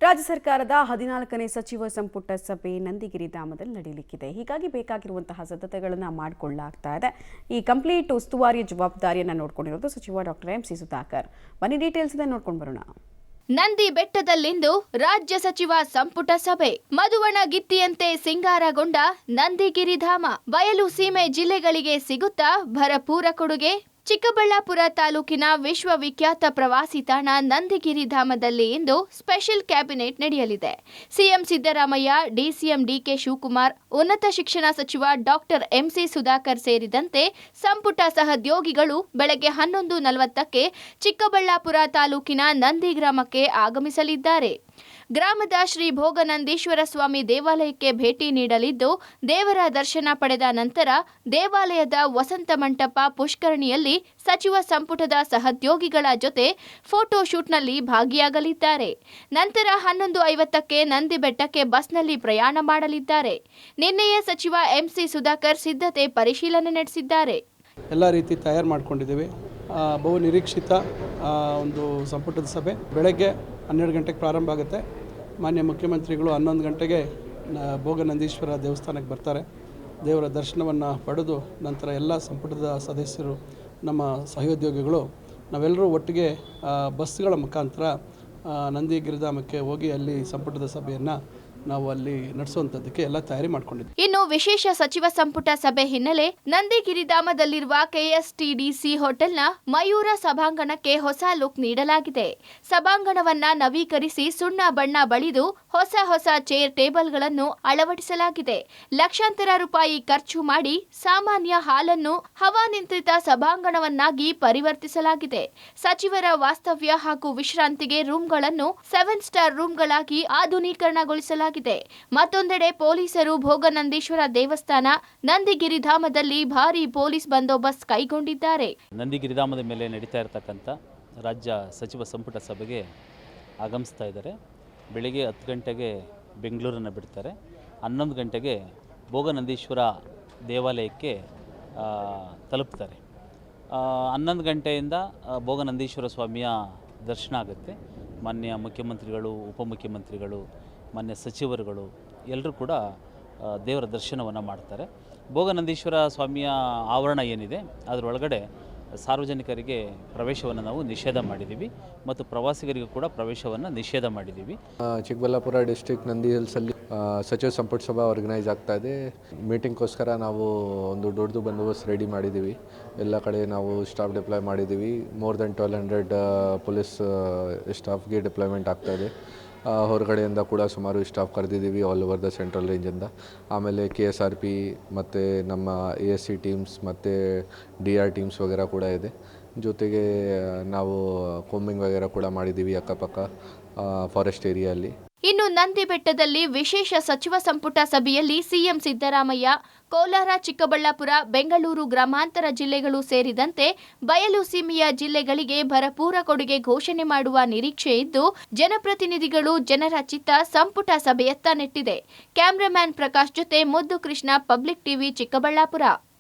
ರಾಜ್ಯ ಸರ್ಕಾರದ 14ನೇ ಸಚಿವ ಸಂಪುಟ ಸಭೆ ನಂದಿಗಿರಿ ಧಾಮದಲ್ಲಿ ನಡೆಯಲಿಕ್ಕಿದೆ. ಹೀಗಾಗಿ ಬೇಕಾಗಿರುವಂತಹ ಸಿದ್ಧತೆಗಳನ್ನು ಮಾಡಿಕೊಳ್ಳಲಾಗ್ತಾ ಇದೆ. ಈ ಕಂಪ್ಲೀಟ್ ಉಸ್ತುವಾರಿ ಜವಾಬ್ದಾರಿಯನ್ನು ನೋಡಿಕೊಂಡಿರೋದು ಸಚಿವ ಡಾಕ್ಟರ್ ಎಂ.ಸಿ. ಸುಧಾಕರ್. ಬನ್ನಿ ಡೀಟೇಲ್ಸ್ ಇದೆ ನೋಡ್ಕೊಂಡು ಬರೋಣ. ನಂದಿ ಬೆಟ್ಟದಲ್ಲಿಂದು ರಾಜ್ಯ ಸಚಿವ ಸಂಪುಟ ಸಭೆ. ಮಧುವಣಗಿತ್ತಿಯಂತೆ ಸಿಂಗಾರಗೊಂಡ ನಂದಿಗಿರಿಧಾಮ ಬಯಲು ಸೀಮೆ ಜಿಲ್ಲೆಗಳಿಗೆ ಸಿಗುತ್ತಾ ಭರಪೂರ ಕೊಡುಗೆ. ಚಿಕ್ಕಬಳ್ಳಾಪುರ ತಾಲೂಕಿನ ವಿಶ್ವವಿಖ್ಯಾತ ಪ್ರವಾಸಿ ತಾಣ ನಂದಿಗಿರಿಧಾಮದಲ್ಲಿ ಇಂದು ಸ್ಪೆಷಲ್ ಕ್ಯಾಬಿನೆಟ್ ನಡೆಯಲಿದೆ. ಸಿಎಂ ಸಿದ್ದರಾಮಯ್ಯ, ಡಿಸಿಎಂ ಡಿಕೆ ಶಿವಕುಮಾರ್, ಉನ್ನತ ಶಿಕ್ಷಣ ಸಚಿವ ಡಾಕ್ಟರ್ ಎಂ.ಸಿ. ಸುಧಾಕರ್ ಸೇರಿದಂತೆ ಸಂಪುಟ ಸಹೋದ್ಯೋಗಿಗಳು ಬೆಳಗ್ಗೆ 11:40ಕ್ಕೆ ಚಿಕ್ಕಬಳ್ಳಾಪುರ ತಾಲೂಕಿನ ನಂದಿ ಗ್ರಾಮಕ್ಕೆ ಆಗಮಿಸಲಿದ್ದಾರೆ. ಗ್ರಾಮದ ಶ್ರೀ ಭೋಗನಂದೀಶ್ವರ ಸ್ವಾಮಿ ದೇವಾಲಯಕ್ಕೆ ಭೇಟಿ ನೀಡಲಿದ್ದು, ದೇವರ ದರ್ಶನ ಪಡೆದ ನಂತರ ದೇವಾಲಯದ ವಸಂತ ಮಂಟಪ ಪುಷ್ಕರಣಿಯಲ್ಲಿ ಸಚಿವ ಸಂಪುಟದ ಸಹೋದ್ಯೋಗಿಗಳ ಜೊತೆ ಫೋಟೋ ಶೂಟ್ನಲ್ಲಿ ಭಾಗಿಯಾಗಲಿದ್ದಾರೆ. ನಂತರ 11:50ಕ್ಕೆ ನಂದಿ ಬೆಟ್ಟಕ್ಕೆ ಬಸ್ನಲ್ಲಿ ಪ್ರಯಾಣ ಮಾಡಲಿದ್ದಾರೆ. ನಿನ್ನೆಯೇ ಸಚಿವ ಎಂ.ಸಿ. ಸುಧಾಕರ್ ಸಿದ್ಧತೆ ಪರಿಶೀಲನೆ ನಡೆಸಿದ್ದಾರೆ. ಎಲ್ಲ ರೀತಿ ತಯಾರು ಮಾಡಿಕೊಂಡಿದ್ದೇವೆ. ಬಹು ನಿರೀಕ್ಷಿತ ಒಂದು ಸಂಪುಟದ ಸಭೆ ಬೆಳಗ್ಗೆ 12 ಗಂಟೆಗೆ ಪ್ರಾರಂಭ ಆಗುತ್ತೆ. ಮಾನ್ಯ ಮುಖ್ಯಮಂತ್ರಿಗಳು 11 ಗಂಟೆಗೆ ಭೋಗನಂದೀಶ್ವರ ದೇವಸ್ಥಾನಕ್ಕೆ ಬರ್ತಾರೆ. ದೇವರ ದರ್ಶನವನ್ನು ಪಡೆದು ನಂತರ ಎಲ್ಲ ಸಂಪುಟದ ಸದಸ್ಯರು, ನಮ್ಮ ಸಹೋದ್ಯೋಗಿಗಳು ನಾವೆಲ್ಲರೂ ಒಟ್ಟಿಗೆ ಬಸ್ಗಳ ಮುಖಾಂತರ ನಂದಿಗಿರಿಧಾಮಕ್ಕೆ ಹೋಗಿ ಅಲ್ಲಿ ಸಂಪುಟದ ಸಭೆಯನ್ನು ನಾವು ಅಲ್ಲಿ ನಡೆಸುವಂಥದ್ದಕ್ಕೆ ಎಲ್ಲ ತಯಾರಿ ಮಾಡಿಕೊಂಡಿದ್ದೀವಿ. ಇನ್ನು ವಿಶೇಷ ಸಚಿವ ಸಂಪುಟ ಸಭೆ ಹಿನ್ನೆಲೆ ನಂದಿಗಿರಿಧಾಮದಲ್ಲಿರುವ ಕೆಎಸ್ಟಿಡಿಸಿ ಹೋಟೆಲ್ನ ಮಯೂರ ಸಭಾಂಗಣಕ್ಕೆ ಹೊಸ ಲುಕ್ ನೀಡಲಾಗಿದೆ. ಸಭಾಂಗಣವನ್ನ ನವೀಕರಿಸಿ ಸುಣ್ಣ ಬಣ್ಣ ಬಳಿದು ಹೊಸ ಚೇರ್ ಟೇಬಲ್ಗಳನ್ನು ಅಳವಡಿಸಲಾಗಿದೆ. ಲಕ್ಷಾಂತರ ರೂಪಾಯಿ ಖರ್ಚು ಮಾಡಿ ಸಾಮಾನ್ಯ ಹಾಲನ್ನು ಹವಾನಿಯಂತ್ರಿತ ಸಭಾಂಗಣವನ್ನಾಗಿ ಪರಿವರ್ತಿಸಲಾಗಿದೆ. ಸಚಿವರ ವಾಸ್ತವ್ಯ ಹಾಗೂ ವಿಶ್ರಾಂತಿಗೆ ರೂಂಗಳನ್ನು 7 ಸ್ಟಾರ್ ರೂಂಗಳಾಗಿ ಆಧುನೀಕರಣಗೊಳಿಸಲಾಗಿದೆ. ಮತ್ತೊಂದೆಡೆ ಪೊಲೀಸರು ಭೋಗನಂದೀಶ್ವರ ದೇವಸ್ಥಾನ ನಂದಿಗಿರಿಧಾಮದಲ್ಲಿ ಭಾರೀ ಪೊಲೀಸ್ ಬಂದೋಬಸ್ತ್ ಕೈಗೊಂಡಿದ್ದಾರೆ. ನಂದಿಗಿರಿಧಾಮದ ಮೇಲೆ ನಡೀತಾ ಇರತಕ್ಕಂಥ ರಾಜ್ಯ ಸಚಿವ ಸಂಪುಟ ಸಭೆಗೆ ಆಗಮಿಸ್ತಾ ಇದ್ದಾರೆ. ಬೆಳಿಗ್ಗೆ 10 ಗಂಟೆಗೆ ಬೆಂಗಳೂರನ್ನು ಬಿಡ್ತಾರೆ. 11 ಗಂಟೆಗೆ ಭೋಗನಂದೀಶ್ವರ ದೇವಾಲಯಕ್ಕೆ ತಲುಪ್ತಾರೆ. 11 ಗಂಟೆಯಿಂದ ಭೋಗನಂದೀಶ್ವರ ಸ್ವಾಮಿಯ ದರ್ಶನ ಆಗುತ್ತೆ. ಮಾನ್ಯ ಮುಖ್ಯಮಂತ್ರಿಗಳು, ಉಪಮುಖ್ಯಮಂತ್ರಿಗಳು, ಮಾನ್ಯ ಸಚಿವರುಗಳು ಎಲ್ಲರೂ ಕೂಡ ದೇವರ ದರ್ಶನವನ್ನು ಮಾಡ್ತಾರೆ. ಭೋಗನಂದೀಶ್ವರ ಸ್ವಾಮಿಯ ಆವರಣ ಏನಿದೆ ಅದರೊಳಗಡೆ ಸಾರ್ವಜನಿಕರಿಗೆ ಪ್ರವೇಶವನ್ನು ನಾವು ನಿಷೇಧ ಮಾಡಿದ್ದೀವಿ ಮತ್ತು ಪ್ರವಾಸಿಗರಿಗೂ ಕೂಡ ಪ್ರವೇಶವನ್ನು ನಿಷೇಧ ಮಾಡಿದ್ದೀವಿ. ಚಿಕ್ಕಬಳ್ಳಾಪುರ ಡಿಸ್ಟ್ರಿಕ್ಟ್ ನಂದಿ ಹಿಲ್ಸಲ್ಲಿ ಸಚಿವ ಸಂಪುಟ ಸಭಾ ಆರ್ಗನೈಸ್ ಆಗ್ತಾ ಇದೆ. ಮೀಟಿಂಗ್ಗೋಸ್ಕರ ನಾವು ಒಂದು ದೊಡ್ಡದು ಬಂದೋಬಸ್ತ್ ರೆಡಿ ಮಾಡಿದ್ದೀವಿ. ಎಲ್ಲ ಕಡೆ ನಾವು ಸ್ಟಾಫ್ ಡಿಪ್ಲಾಯ್ ಮಾಡಿದ್ದೀವಿ. ಮೋರ್ ದೆನ್ 1200 ಪೊಲೀಸ್ ಸ್ಟಾಫ್ಗೆ ಡಿಪ್ಲಾಯ್ಮೆಂಟ್ ಆಗ್ತಾ ಇದೆ. ಹೊರಗಡೆಯಿಂದ ಕೂಡ ಸುಮಾರು ಸ್ಟಾಫ್ ಕರೆದಿದ್ದೀವಿ ಆಲ್ ಓವರ್ ದ ಸೆಂಟ್ರಲ್ ರೇಂಜಿಂದ. ಆಮೇಲೆ KSRP ಮತ್ತು ನಮ್ಮ ASC ಟೀಮ್ಸ್ ಮತ್ತು DR ಟೀಮ್ಸ್ ವಗೇರ ಕೂಡ ಇದೆ. ಜೊತೆಗೆ ನಾವು ಕೋಂಬಿಂಗ್ ವಗೇರ ಕೂಡ ಮಾಡಿದ್ದೀವಿ ಅಕ್ಕಪಕ್ಕ ಫಾರೆಸ್ಟ್ ಏರಿಯಲ್ಲಿ. ಇನ್ನು ನಂದಿ ಬೆಟ್ಟದಲ್ಲಿ ವಿಶೇಷ ಸಚಿವ ಸಂಪುಟ ಸಭೆಯಲ್ಲಿ ಸಿಎಂ ಸಿದ್ದರಾಮಯ್ಯ, ಕೋಲಾರ, ಚಿಕ್ಕಬಳ್ಳಾಪುರ, ಬೆಂಗಳೂರು ಗ್ರಾಮಾಂತರ ಜಿಲ್ಲೆಗಳು ಸೇರಿದಂತೆ ಬಯಲು ಸೀಮೆಯ ಜಿಲ್ಲೆಗಳಿಗೆ ಭರಪೂರ ಕೊಡುಗೆ ಘೋಷಣೆ ಮಾಡುವ ನಿರೀಕ್ಷೆ ಇದ್ದು, ಜನಪ್ರತಿನಿಧಿಗಳು ಜನರ ಚಿತ್ತ ಸಂಪುಟ ಸಭೆಯತ್ತ ನೆಟ್ಟಿದೆ. ಕ್ಯಾಮರಾಮ್ಯಾನ್ ಪ್ರಕಾಶ್ ಜೊತೆ ಮುದ್ದು ಕೃಷ್ಣ, ಪಬ್ಲಿಕ್ ಟಿವಿ, ಚಿಕ್ಕಬಳ್ಳಾಪುರ.